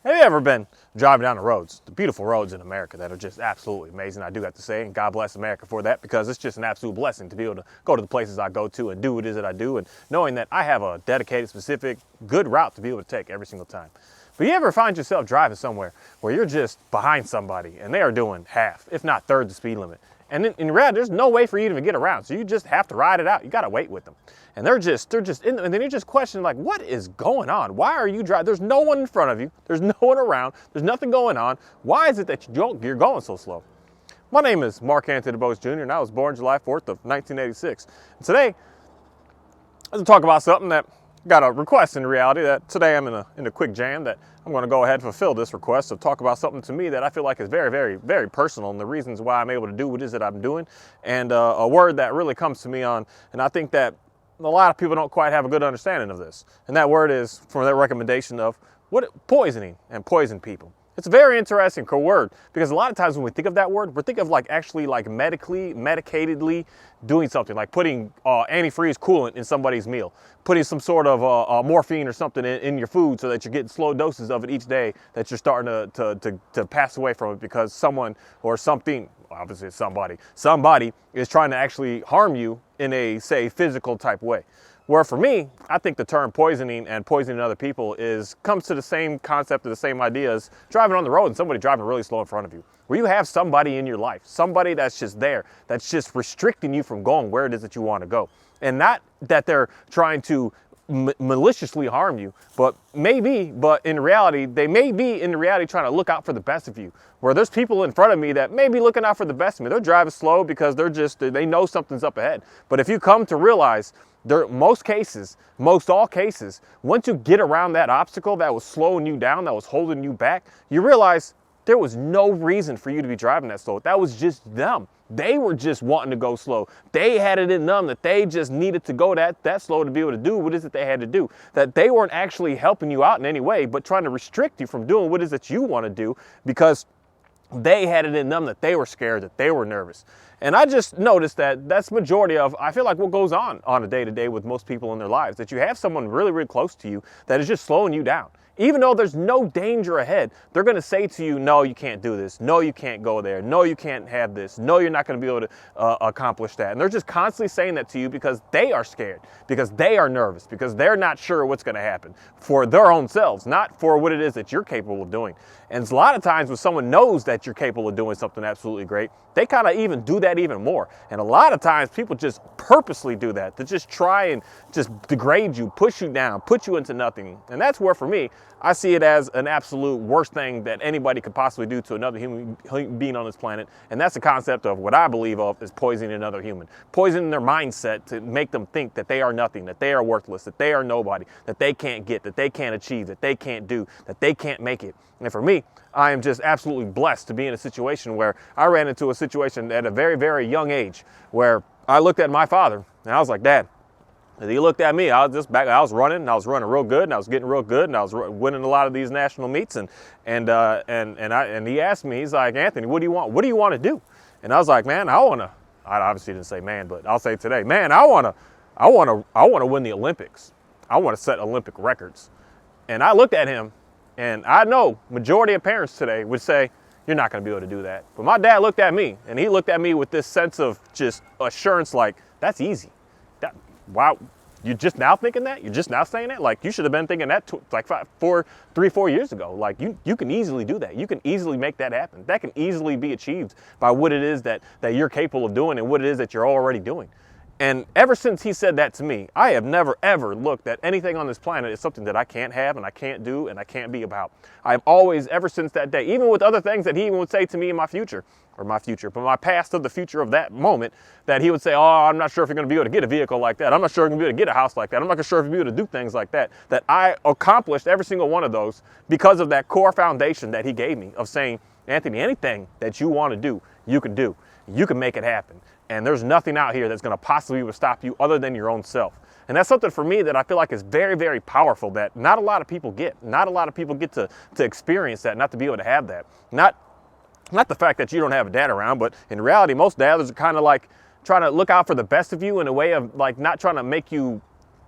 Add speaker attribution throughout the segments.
Speaker 1: Have you ever been driving down the roads, the beautiful roads in America that are just absolutely amazing, I do have to say, and God bless America for that, because it's just an absolute blessing to be able to go to the places I go to and do what it is that I do, and knowing that I have a dedicated, specific, good route to be able to take every single time. But you ever find yourself driving somewhere where you're just behind somebody and they are doing half, if not third the speed limit? And in reality, there's no way for you to even get around. So you just have to ride it out. You got to wait with them. And they're just and then you're just questioning, like, what is going on? Why are you driving? There's no one in front of you. There's no one around. There's nothing going on. Why is it that you're going so slow? My name is Mark Anthony DuBose Jr., and I was born July 4th of 1986. And today, I'm going to talk about something that got a request in reality, that today I'm in a quick jam that I'm going to go ahead and fulfill this request to talk about something to me that I feel like is very, very, very personal, and the reasons why I'm able to do what it is that I'm doing, and a word that really comes to me on, and I think that a lot of people don't quite have a good understanding of this, and that word is from that recommendation of poisoning and poison people. It's a very interesting word, because a lot of times when we think of that word, we're thinking of like actually like medicatedly doing something, like putting antifreeze coolant in somebody's meal, putting some sort of morphine or something in your food so that you're getting slow doses of it each day, that you're starting to pass away from it because someone or something, obviously it's somebody is trying to actually harm you in a, say, physical type way. Where for me, I think the term poisoning and poisoning other people comes to the same concept of the same idea as driving on the road and somebody driving really slow in front of you. Where you have somebody in your life, somebody that's just there, that's just restricting you from going where it is that you want to go. And not that they're trying to maliciously harm you, but in reality, they may be in reality trying to look out for the best of you. Where there's people in front of me that may be looking out for the best of me. They're driving slow because they know something's up ahead. But if you come to realize, most all cases, once you get around that obstacle that was slowing you down, that was holding you back, you realize there was no reason for you to be driving that slow. That was just them. They were just wanting to go slow. They had it in them that they just needed to go that slow to be able to do what it is that they had to do. That they weren't actually helping you out in any way, but trying to restrict you from doing what it is that you want to do, because they had it in them that they were scared, that they were nervous. And I just noticed that that's majority of, I feel like, what goes on a day-to-day with most people in their lives, that you have someone really, really close to you that is just slowing you down. Even though there's no danger ahead, they're going to say to you, no, you can't do this. No, you can't go there. No, you can't have this. No, you're not going to be able to accomplish that. And they're just constantly saying that to you because they are scared, because they are nervous, because they're not sure what's going to happen for their own selves, not for what it is that you're capable of doing. And a lot of times when someone knows that you're capable of doing something absolutely great, they kind of even do that even more. And a lot of times people just purposely do that, to just try and just degrade you, push you down, put you into nothing. And that's where, for me, I see it as an absolute worst thing that anybody could possibly do to another human being on this planet. And that's the concept of what I believe of is poisoning another human. Poisoning their mindset to make them think that they are nothing, that they are worthless, that they are nobody, that they can't get, that they can't achieve, that they can't do, that they can't make it. And for me, I am just absolutely blessed to be in a situation where I ran into a situation at a very, very young age where I looked at my father and I was like, Dad. And he looked at me. I was running, and I was running real good, and I was getting real good, and I was winning a lot of these national meets. And he asked me, he's like, Anthony, what do you want? What do you want to do? And I was like, man, I obviously didn't say man, but I'll say today, man, I want to win the Olympics. I want to set Olympic records. And I looked at him, and I know majority of parents today would say, you're not going to be able to do that. But my dad looked at me, and he looked at me with this sense of just assurance, like, that's easy. Wow, you're just now thinking that? You're just now saying that? Like, you should have been thinking that like 3, 4 years ago. Like, you can easily do that. You can easily make that happen. That can easily be achieved by what it is that you're capable of doing and what it is that you're already doing. And ever since he said that to me, I have never, ever looked at anything on this planet as something that I can't have and I can't do and I can't be about. I've always, ever since that day, even with other things that he even would say to me in my future, but my past of the future of that moment, that he would say, oh, I'm not sure if you're going to be able to get a vehicle like that. I'm not sure if you're going to be able to get a house like that. I'm not sure if you're going to be able to do things like that. That I accomplished every single one of those because of that core foundation that he gave me of saying, Anthony, anything that you want to do, you can do. You can make it happen. And there's nothing out here that's going to possibly stop you other than your own self. And that's something for me that I feel like is very, very powerful, that not a lot of people get. Not a lot of people get to experience that, not to be able to have that. Not the fact that you don't have a dad around, but in reality, most dads are kind of like trying to look out for the best of you in a way of like not trying to make you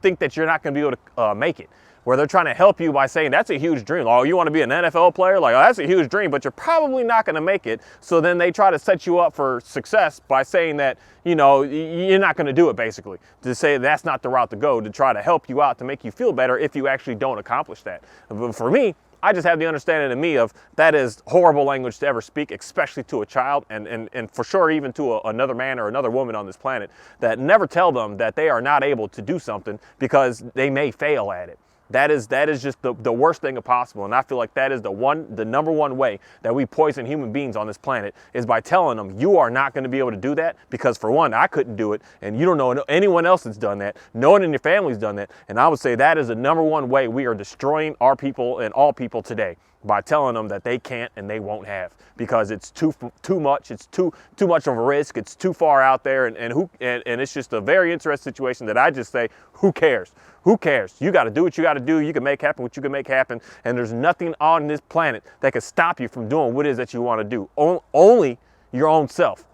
Speaker 1: think that you're not going to be able to make it. where they're trying to help you by saying that's a huge dream. Oh, you want to be an NFL player? Like, oh, that's a huge dream, but you're probably not going to make it. So then they try to set you up for success by saying that, you know, you're not going to do it, basically, to say that's not the route to go, to try to help you out, to make you feel better if you actually don't accomplish that. But for me, I just have the understanding in me of that is horrible language to ever speak, especially to a child, and for sure even to another man or another woman on this planet, that never tell them that they are not able to do something because they may fail at it. That is just the worst thing possible, and I feel like that is the number one way that we poison human beings on this planet, is by telling them you are not going to be able to do that because, for one, I couldn't do it, and you don't know anyone else that's done that. No one in your family's done that, and I would say that is the number one way we are destroying our people and all people today, by telling them that they can't and they won't have, because it's too much, it's too much of a risk, it's too far out there, and it's just a very interesting situation that I just say, who cares? Who cares? You got to do what you got to do. You can make happen what you can make happen, and there's nothing on this planet that can stop you from doing what it is that you want to do. Only your own self.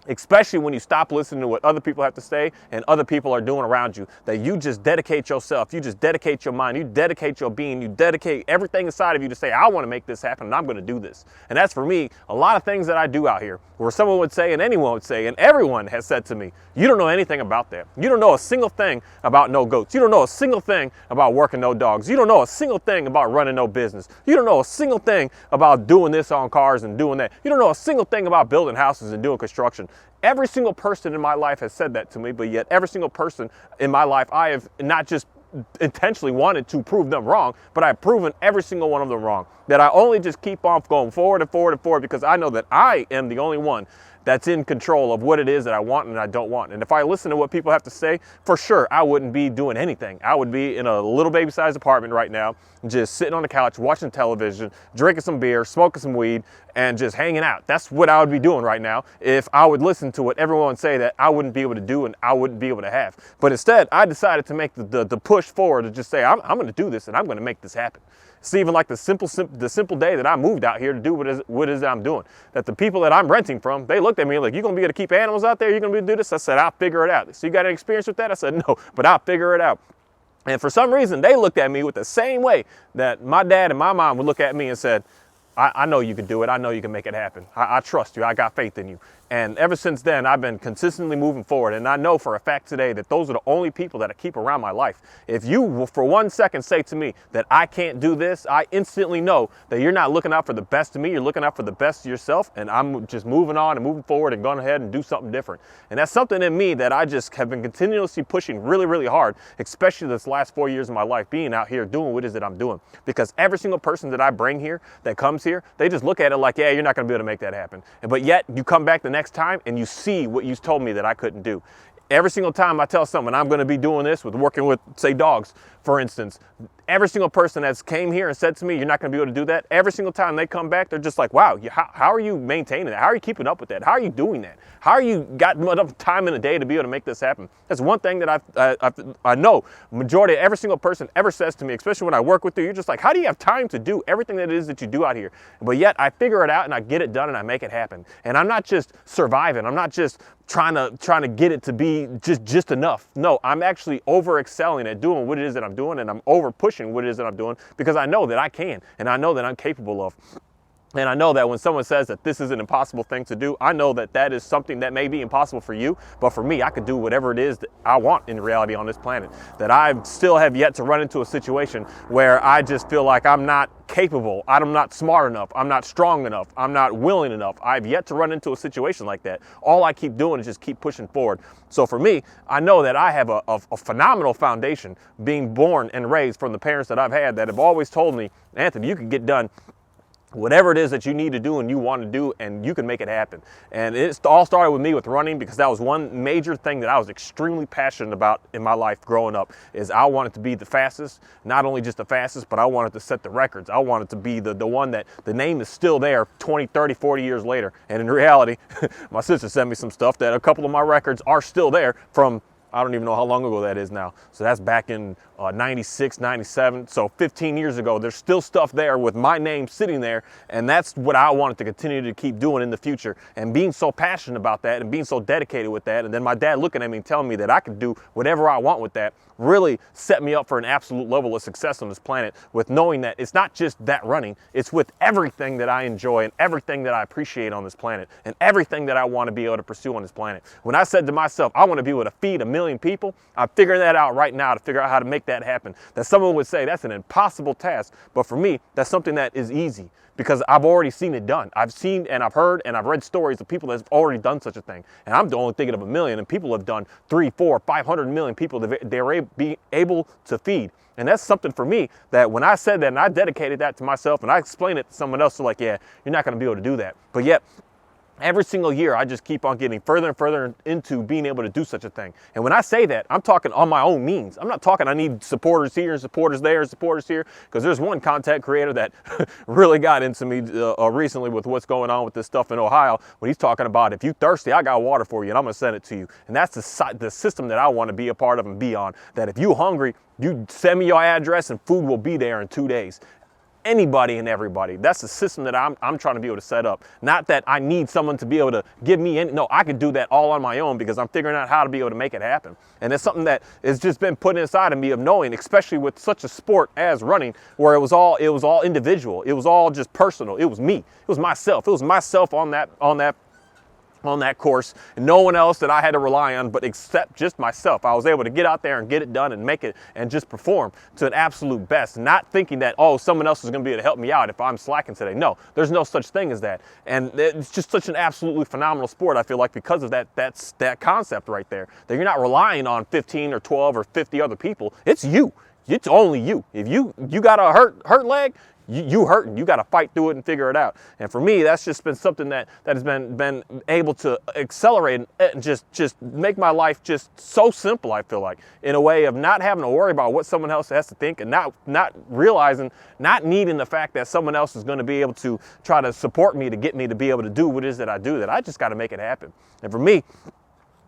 Speaker 1: Especially when you stop listening to what other people have to say and other people are doing around you, that you just dedicate yourself, you just dedicate your mind, you dedicate your being, you dedicate everything inside of you to say, I want to make this happen and I'm going to do this. And that's, for me, a lot of things that I do out here, where someone would say, and anyone would say, and everyone has said to me, you don't know anything about that. You don't know a single thing about no goats. You don't know a single thing about working no dogs. You don't know a single thing about running no business. You don't know a single thing about doing this on cars and doing that. You don't know a single thing about building houses and doing construction. Every single person in my life has said that to me, but yet every single person in my life, I have not just intentionally wanted to prove them wrong, but I've proven every single one of them wrong. That I only just keep on going forward and forward and forward, because I know that I am the only one that's in control of what it is that I want and I don't want. And if I listen to what people have to say, for sure, I wouldn't be doing anything. I would be in a little baby-sized apartment right now, just sitting on the couch, watching television, drinking some beer, smoking some weed, and just hanging out. That's what I would be doing right now if I would listen to what everyone would say that I wouldn't be able to do and I wouldn't be able to have. But instead, I decided to make the push forward to just say, I'm going to do this and I'm going to make this happen. It's even like the simple day that I moved out here to do what it is that I'm doing. That the people that I'm renting from, they looked at me like, you going to be able to keep animals out there? You going to be able to do this? I said, I'll figure it out. So you got any experience with that? I said, no, but I'll figure it out. And for some reason, they looked at me with the same way that my dad and my mom would look at me and said, I know you can do it. I know you can make it happen. I trust you. I got faith in you. And ever since then, I've been consistently moving forward. And I know for a fact today that those are the only people that I keep around my life. If you for 1 second say to me that I can't do this, I instantly know that you're not looking out for the best of me. You're looking out for the best of yourself. And I'm just moving on and moving forward and going ahead and do something different. And that's something in me that I just have been continuously pushing really, really hard, especially this last 4 years of my life, being out here doing what it is that I'm doing. Because every single person that I bring here, that comes here, they just look at it like, yeah, you're not going to be able to make that happen. But yet you come back the next time and you see what you told me that I couldn't do. Every single time I tell someone I'm going to be doing this with working with, say, dogs, for instance, every single person that's came here and said to me, you're not going to be able to do that, every single time they come back, they're just like, wow, how are you maintaining that? How are you keeping up with that? How are you doing that? How are you got enough time in a day to be able to make this happen? That's one thing that I know majority of every single person ever says to me, especially when I work with you, you're just like, how do you have time to do everything that it is that you do out here? But yet I figure it out and I get it done and I make it happen. And I'm not just surviving. I'm not just trying to get it to be just enough. No, I'm actually over excelling at doing what it is that I'm doing, and I'm over pushing what it is that I'm doing, because I know that I can and I know that I'm capable of. And I know that when someone says that this is an impossible thing to do, I know that that is something that may be impossible for you, but for me, I could do whatever it is that I want in reality on this planet. That I still have yet to run into a situation where I just feel like I'm not capable, I'm not smart enough, I'm not strong enough, I'm not willing enough. I've yet to run into a situation like that. All I keep doing is just keep pushing forward. So for me, I know that I have a phenomenal foundation, being born and raised from the parents that I've had that have always told me, Anthony, you can get done whatever it is that you need to do and you want to do, and you can make it happen. And it all started with me with running, because that was one major thing that I was extremely passionate about in my life growing up, is I wanted to be the fastest, not only just the fastest, but I wanted to set the records. I wanted to be the one that the name is still there 20, 30, 40 years later. And in reality, my sister sent me some stuff that a couple of my records are still there from, I don't even know how long ago that is now. So that's back in 96, 97. So 15 years ago, there's still stuff there with my name sitting there. And that's what I wanted to continue to keep doing in the future. And being so passionate about that and being so dedicated with that. And then my dad looking at me and telling me that I could do whatever I want with that really set me up for an absolute level of success on this planet, with knowing that it's not just that running, it's with everything that I enjoy and everything that I appreciate on this planet and everything that I want to be able to pursue on this planet. When I said to myself, I want to be able to feed 1 million people, I'm figuring that out right now to figure out how to make that happen. That someone would say that's an impossible task, but for me, that's something that is easy, because I've already seen it done. I've seen and I've heard and I've read stories of people that have already done such a thing. And I'm only thinking of 1 million, and people have done 3, 4, 500 million people that they're able to feed. And that's something for me that when I said that and I dedicated that to myself and I explained it to someone else, they're like, yeah, you're not going to be able to do that. But yet, every single year, I just keep on getting further and further into being able to do such a thing. And when I say that, I'm talking on my own means. I'm not talking I need supporters here and supporters there and supporters here, because there's one content creator that really got into me recently with what's going on with this stuff in Ohio, when he's talking about, if you thirsty, I got water for you and I'm going to send it to you. And that's the system that I want to be a part of and be on, that if you hungry, you send me your address and food will be there in 2 days. Anybody and everybody. That's the system that I'm trying to be able to set up. Not that I need someone to be able to give me any, no, I can do that all on my own, because I'm figuring out how to be able to make it happen. And it's something that has just been put inside of me, of knowing, especially with such a sport as running, where it was all individual. It was all just personal. It was me. It was myself. It was myself on that course, and no one else that I had to rely on but except just myself. I was able to get out there and get it done and make it and just perform to an absolute best, not thinking that, oh, someone else is going to be able to help me out if I'm slacking today. No, there's no such thing as that. And it's just such an absolutely phenomenal sport, I feel like, because of that concept right there, that you're not relying on 15 or 12 or 50 other people. It's you. It's only you. If you got a hurt leg, you hurting. You got to fight through it and figure it out. And for me, that's just been something that has been able to accelerate and just make my life just so simple, I feel like, in a way of not having to worry about what someone else has to think, and not realizing, not needing the fact that someone else is going to be able to try to support me to get me to be able to do what it is that I do, that I just got to make it happen. And for me,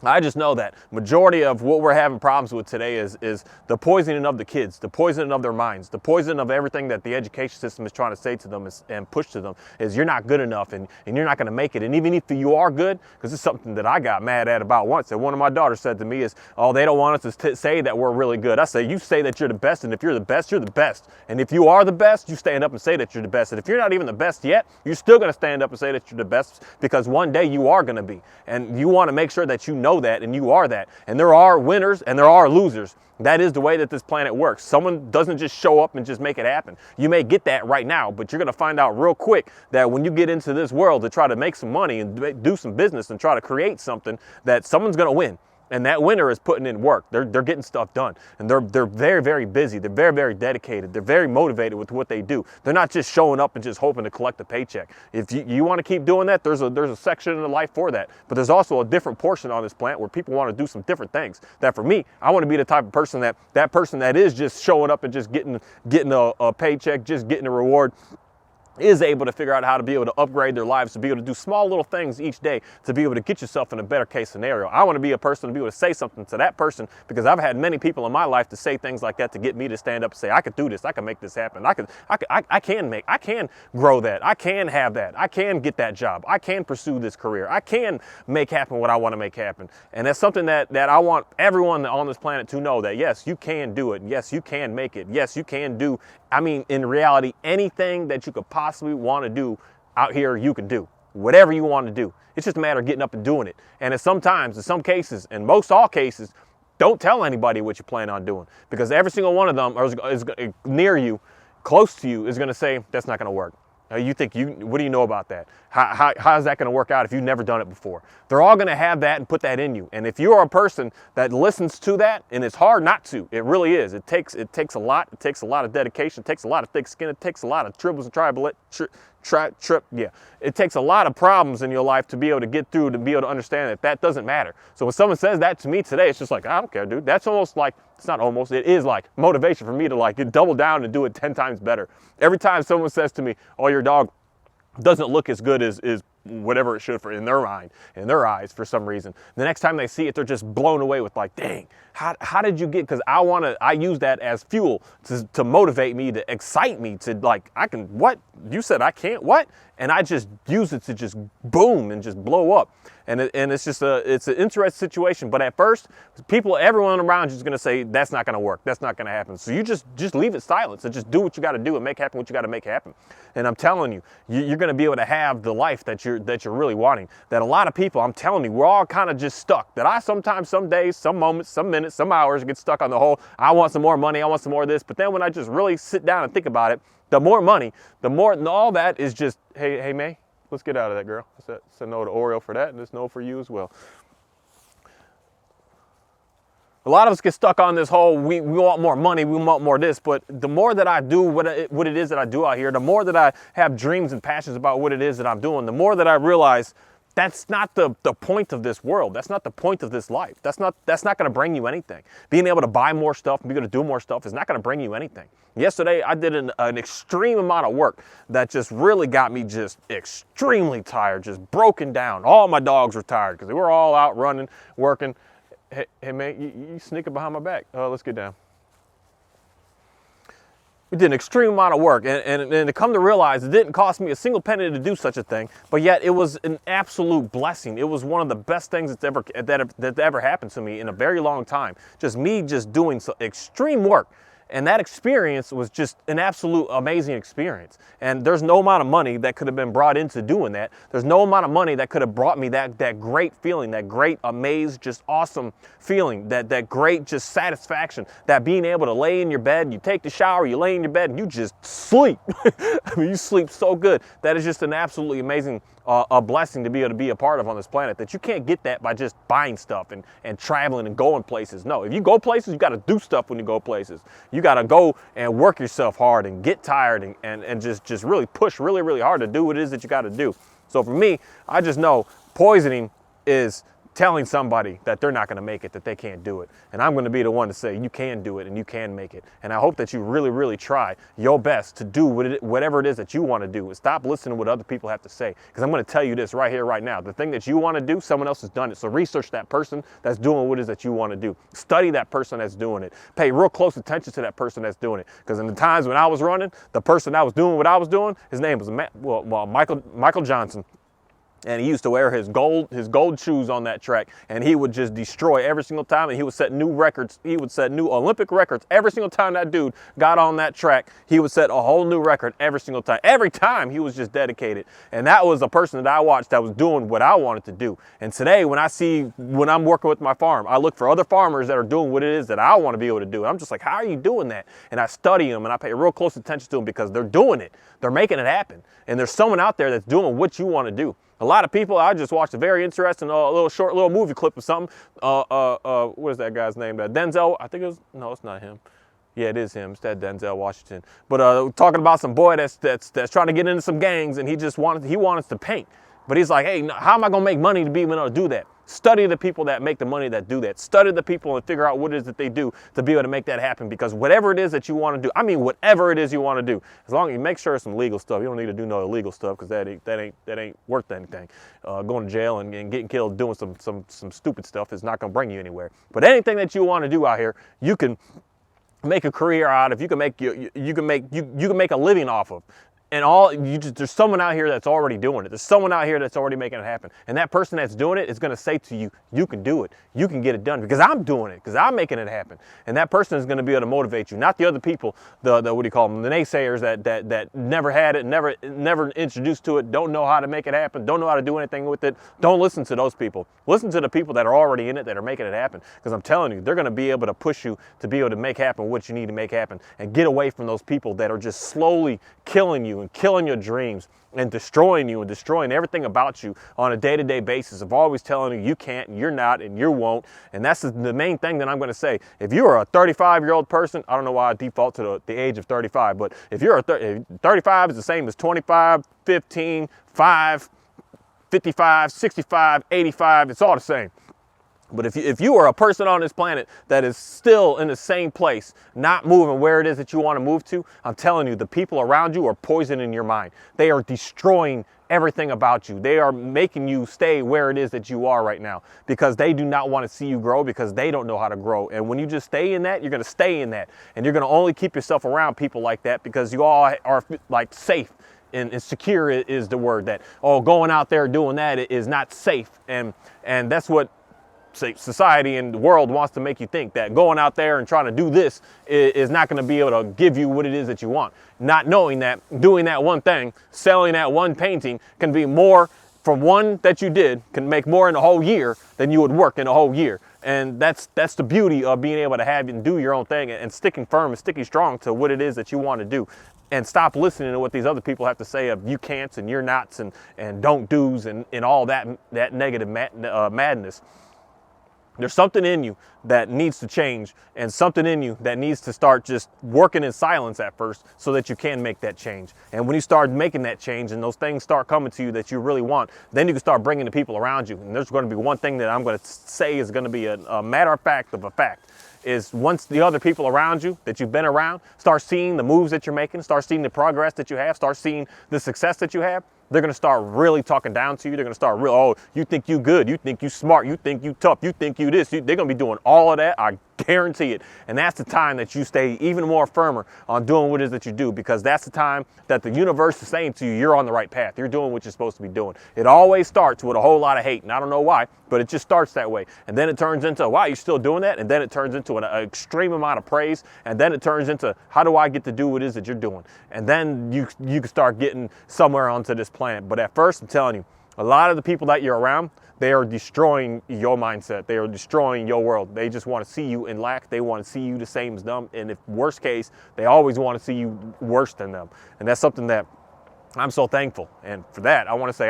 Speaker 1: I just know that majority of what we're having problems with today is the poisoning of the kids, the poisoning of their minds, the poisoning of everything that the education system is trying to say to them and push to them, is you're not good enough and you're not going to make it. And even if you are good, because it's something that I got mad at about once, and one of my daughters said to me is, oh, they don't want us to say that we're really good. I say, you say that you're the best, and if you're the best, you're the best. And if you are the best, you stand up and say that you're the best. And if you're not even the best yet, you're still going to stand up and say that you're the best, because one day you are going to be. And you want to make sure that you know that and you are that. And there are winners and there are losers. That is the way that this planet works. Someone doesn't just show up and just make it happen. You may get that right now, but you're going to find out real quick that when you get into this world to try to make some money and do some business and try to create something, that someone's going to win. And that winner is putting in work. They're getting stuff done. And they're very, very busy. They're very, very dedicated. They're very motivated with what they do. They're not just showing up and just hoping to collect a paycheck. If you want to keep doing that, there's a section in the life for that. But there's also a different portion on this planet where people want to do some different things. That for me, I want to be the type of person that person that is just showing up and just getting a paycheck, just getting a reward, is able to figure out how to be able to upgrade their lives, to be able to do small little things each day, to be able to get yourself in a better case scenario. I want to be a person to be able to say something to that person, because I've had many people in my life to say things like that to get me to stand up and say, I could do this, I can make this happen, I can grow that, I can have that, I can get that job, I can pursue this career, I can make happen what I want to make happen. And that's something that I want everyone on this planet to know, that yes, you can do it, yes, you can make it, yes, you can do, in reality, anything that you could possibly want to do out here, you can do. Whatever you want to do. It's just a matter of getting up and doing it. And in some cases, in most all cases, don't tell anybody what you plan on doing, because every single one of them is near you, close to you, is going to say, that's not going to work. What do you know about that? How is that going to work out if you've never done it before? They're all going to have that and put that in you. And if you are a person that listens to that, and it's hard not to, it really is. It takes a lot. It takes a lot of dedication. It takes a lot of thick skin. It takes a lot of tribbles and it takes a lot of problems in your life to be able to get through, to be able to understand that doesn't matter. So when someone says that to me today, it's just like, I don't care, dude. That's almost like, it's not almost, it is like motivation for me to double down and do it 10 times better. Every time someone says to me, oh, your dog doesn't look as good as whatever it should for in their mind, in their eyes for some reason. The next time they see it, they're just blown away with like, dang, how did you get? Because I use that as fuel to motivate me, to excite me, to like, what? You said I can't, what? And I just use it to just boom and just blow up. And it's just it's an interesting situation. But at first, everyone around you is going to say, that's not going to work. That's not going to happen. So you just leave it silent and just do what you got to do and make happen what you got to make happen. And I'm telling you, you're going to be able to have the life that you're really wanting. That a lot of people, I'm telling you, we're all kind of just stuck. That I sometimes, some days, some moments, some minutes, some hours get stuck on the whole, I want some more money, I want some more of this. But then when I just really sit down and think about it, the more money, the more, and all that is just, hey, May, let's get out of that, girl. I said no to Oreo for that, and it's no for you as well. A lot of us get stuck on this whole, we want more money, we want more this, but the more that I do what it is that I do out here, the more that I have dreams and passions about what it is that I'm doing, the more that I realize that's not the point of this world. That's not the point of this life. That's not going to bring you anything. Being able to buy more stuff and be able to do more stuff is not going to bring you anything. Yesterday, I did an extreme amount of work that just really got me just extremely tired, just broken down. All my dogs were tired because they were all out running, working. Hey man, you sneaking behind my back. Let's get down. We did an extreme amount of work, and to come to realize it didn't cost me a single penny to do such a thing, but yet it was an absolute blessing. It was one of the best things that ever happened to me in a very long time. Just me just doing extreme work. And that experience was just an absolute amazing experience. And there's no amount of money that could have been brought into doing that. There's no amount of money that could have brought me that great feeling, that great, amazed, just awesome feeling, that great just satisfaction, that being able to lay in your bed, you take the shower, you lay in your bed, and you just sleep. I mean, you sleep so good. That is just an absolutely amazing a blessing to be able to be a part of on this planet, that you can't get that by just buying stuff and traveling and going places. No, if you go places, you got to do stuff when you go places. You got to go and work yourself hard and get tired and just really push really, really hard to do what it is that you got to do. So for me, I just know poisoning is telling somebody that they're not going to make it, that they can't do it. And I'm going to be the one to say you can do it and you can make it. And I hope that you really, really try your best to do whatever it is that you want to do, and stop listening to what other people have to say. Because I'm going to tell you this right here, right now. The thing that you want to do, someone else has done it. So research that person that's doing what it is that you want to do. Study that person that's doing it. Pay real close attention to that person that's doing it. Because in the times when I was running, the person that was doing what I was doing, his name was Michael Johnson. And he used to wear his gold shoes on that track, and he would just destroy every single time, and he would set new records. He would set new Olympic records every single time that dude got on that track. He would set a whole new record every single time. Every time he was just dedicated. And that was a person that I watched that was doing what I wanted to do. And today when I'm working with my farm, I look for other farmers that are doing what it is that I want to be able to do. And I'm just like, how are you doing that? And I study them and I pay real close attention to them because they're doing it. They're making it happen. And there's someone out there that's doing what you want to do. A lot of people, I just watched a very interesting little movie clip of something. What is that guy's name? Denzel, I think it was, no, it's not him. Yeah, it is him. It's that Denzel Washington. But talking about some boy that's trying to get into some gangs, and he wanted to paint. But he's like, hey, how am I gonna make money to be able to do that? Study the people that make the money that do that. Study the people and figure out what it is that they do to be able to make that happen. Because whatever it is that you want to do, I mean, whatever it is you want to do, as long as you make sure it's some legal stuff. You don't need to do no illegal stuff because that ain't worth anything. Going to jail and getting killed doing some stupid stuff is not gonna bring you anywhere. But anything that you want to do out here, you can make a career out of. You can make a living off of. And there's someone out here that's already doing it. There's someone out here that's already making it happen. And that person that's doing it is going to say to you, you can do it. You can get it done because I'm doing it, because I'm making it happen. And that person is going to be able to motivate you, not the other people, the what do you call them, the naysayers that never had it, never introduced to it, don't know how to make it happen, don't know how to do anything with it. Don't listen to those people. Listen to the people that are already in it, that are making it happen. Because I'm telling you, they're going to be able to push you to be able to make happen what you need to make happen, and get away from those people that are just slowly killing you and killing your dreams and destroying you and destroying everything about you on a day-to-day basis of always telling you you can't, and you're not, and you won't. And that's the main thing that I'm going to say. If you are a 35-year-old person, I don't know why I default to the age of 35, but if you're 35 is the same as 25, 15, 5, 55, 65, 85, it's all the same. But if you are a person on this planet that is still in the same place, not moving where it is that you want to move to, I'm telling you, the people around you are poisoning your mind. They are destroying everything about you. They are making you stay where it is that you are right now because they do not want to see you grow, because they don't know how to grow. And when you just stay in that, you're going to stay in that. And you're going to only keep yourself around people like that because you all are like safe. And secure is the word. That, oh, going out there doing that is not safe. And that's what society and the world wants to make you think, that going out there and trying to do this is not going to be able to give you what it is that you want. Not knowing that doing that one thing, selling that one painting, can be more from one that you did, can make more in a whole year than you would work in a whole year. And that's the beauty of being able to have and do your own thing and sticking firm and sticking strong to what it is that you want to do. And stop listening to what these other people have to say of you can'ts and you're nots and don't do's and all that negative madness. There's something in you that needs to change, and something in you that needs to start just working in silence at first so that you can make that change. And when you start making that change and those things start coming to you that you really want, then you can start bringing the people around you. And there's going to be one thing that I'm going to say is going to be a matter of fact of a fact. Is once the other people around you that you've been around start seeing the moves that you're making, start seeing the progress that you have, start seeing the success that you have, they're going to start really talking down to you. They're going to start oh, you think you good, you think you smart, you think you tough, you think you this. They're going to be doing all of that. I guarantee it. And that's the time that you stay even more firmer on doing what it is that you do, because that's the time that the universe is saying to you, you're on the right path. You're doing what you're supposed to be doing. It always starts with a whole lot of hate, and I don't know why, but it just starts that way. And then it turns into, wow, you're still doing that? And then it turns into an extreme amount of praise. And then it turns into, how do I get to do what it is that you're doing? And then you can start getting somewhere onto this planet. But at first, I'm telling you, a lot of the people that you're around, they are destroying your mindset. They are destroying your world. They just want to see you in lack. They want to see you the same as them. And if worst case, they always want to see you worse than them. And that's something that I'm so thankful. And for that, I want to say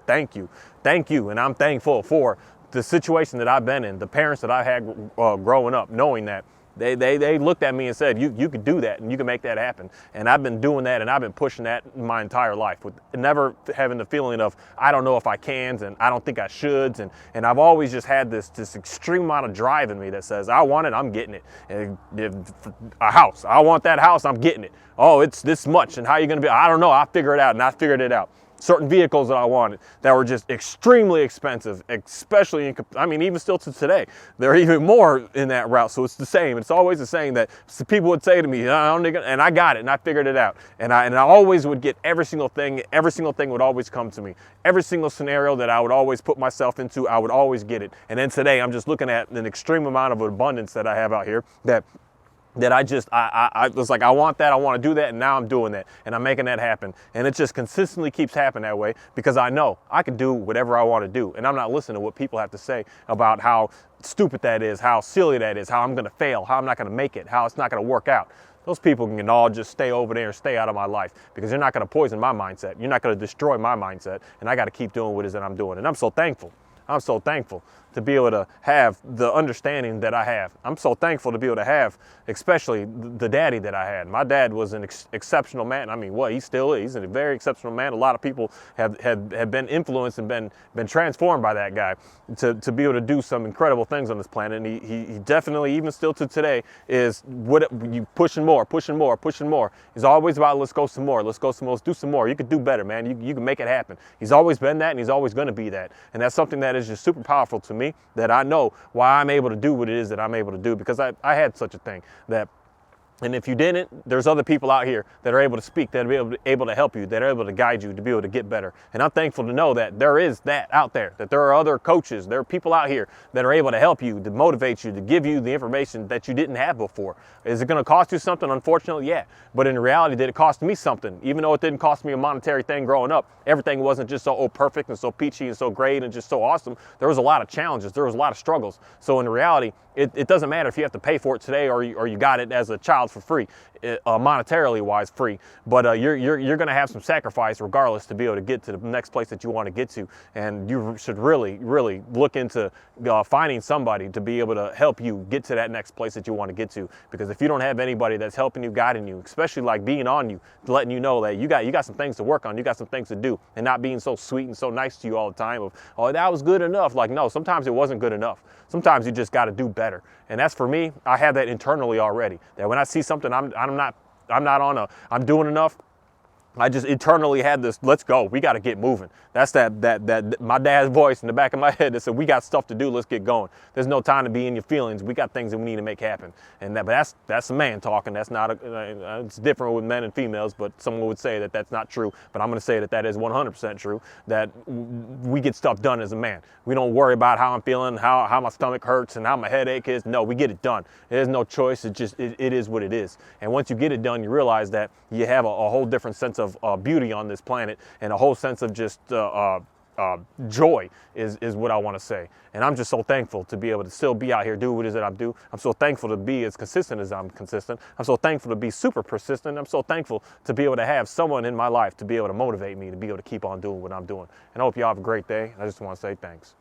Speaker 1: thank you. And I'm thankful for the situation that I've been in, the parents that I had growing up, knowing that they looked at me and said, you could do that and you can make that happen. And I've been doing that and I've been pushing that my entire life, with never having the feeling of, I don't know if I can and I don't think I should. And I've always just had this extreme amount of drive in me that says, I want it, I'm getting it. And if a house, I want that house, I'm getting it. Oh, it's this much, and how are you going to be? I don't know, I'll figure it out. And I figured it out. Certain vehicles that I wanted that were just extremely expensive, especially even still to today, they're even more in that route. So it's the same. It's always the same that people would say to me, and I got it and I figured it out. And I always would get every single thing would always come to me. Every single scenario that I would always put myself into, I would always get it. And then today I'm just looking at an extreme amount of abundance that I have out here that I was like, I want that, I want to do that, and now I'm doing that, and I'm making that happen. And it just consistently keeps happening that way because I know I can do whatever I want to do, and I'm not listening to what people have to say about how stupid that is, how silly that is, how I'm going to fail, how I'm not going to make it, how it's not going to work out. Those people can all just stay over there and stay out of my life because you're not going to poison my mindset. You're not going to destroy my mindset, and I got to keep doing what it is that I'm doing. And I'm so thankful. I'm so thankful to be able to have the understanding that I have. I'm so thankful to be able to have, especially the daddy that I had. My dad was an exceptional man. I mean, he still is. He's a very exceptional man. A lot of people have been influenced and been transformed by that guy to be able to do some incredible things on this planet. And he definitely, even still to today, is pushing more. He's always about, let's go some more, let's do some more. You could do better, man. You can make it happen. He's always been that, and he's always going to be that. And that's something that is just super powerful to me, that I know why I'm able to do what it is that I'm able to do, because I had such a thing that. And if you didn't, there's other people out here that are able to speak, that are able to help you, that are able to guide you to be able to get better. And I'm thankful to know that there is that out there, that there are other coaches, there are people out here that are able to help you, to motivate you, to give you the information that you didn't have before. Is it going to cost you something? Unfortunately, yeah. But in reality, did it cost me something? Even though it didn't cost me a monetary thing growing up, everything wasn't just so perfect and so peachy and so great and just so awesome. There was a lot of challenges. There was a lot of struggles. So in reality, it doesn't matter if you have to pay for it today or you got it as a child miles for free, monetarily wise free, but you're going to have some sacrifice regardless to be able to get to the next place that you want to get to. And you should really look into finding somebody to be able to help you get to that next place that you want to get to. Because if you don't have anybody that's helping you, guiding you, especially like being on you, letting you know that you got some things to work on, you got some things to do, and not being so sweet and so nice to you all the time of, oh, that was good enough. Like, no, sometimes it wasn't good enough. Sometimes you just got to do better. And that's for me. I have that internally already, that when I see something I'm doing enough, I just internally had this, let's go, we got to get moving. That's that my dad's voice in the back of my head that said, we got stuff to do, let's get going. There's no time to be in your feelings. We got things that we need to make happen. And but that's a man talking. That's not it's different with men and females, but someone would say that that's not true. But I'm going to say that is 100% true, that we get stuff done as a man. We don't worry about how I'm feeling, how my stomach hurts, and how my headache is. No, we get it done. There's no choice. It is what it is. And once you get it done, you realize that you have a whole different sense of beauty on this planet, and a whole sense of just joy is what I want to say. And I'm just so thankful to be able to still be out here, do what it is that I do. I'm so thankful to be as consistent as I'm consistent. I'm so thankful to be super persistent. I'm so thankful to be able to have someone in my life to be able to motivate me to be able to keep on doing what I'm doing. And I hope you all have a great day. I just want to say thanks.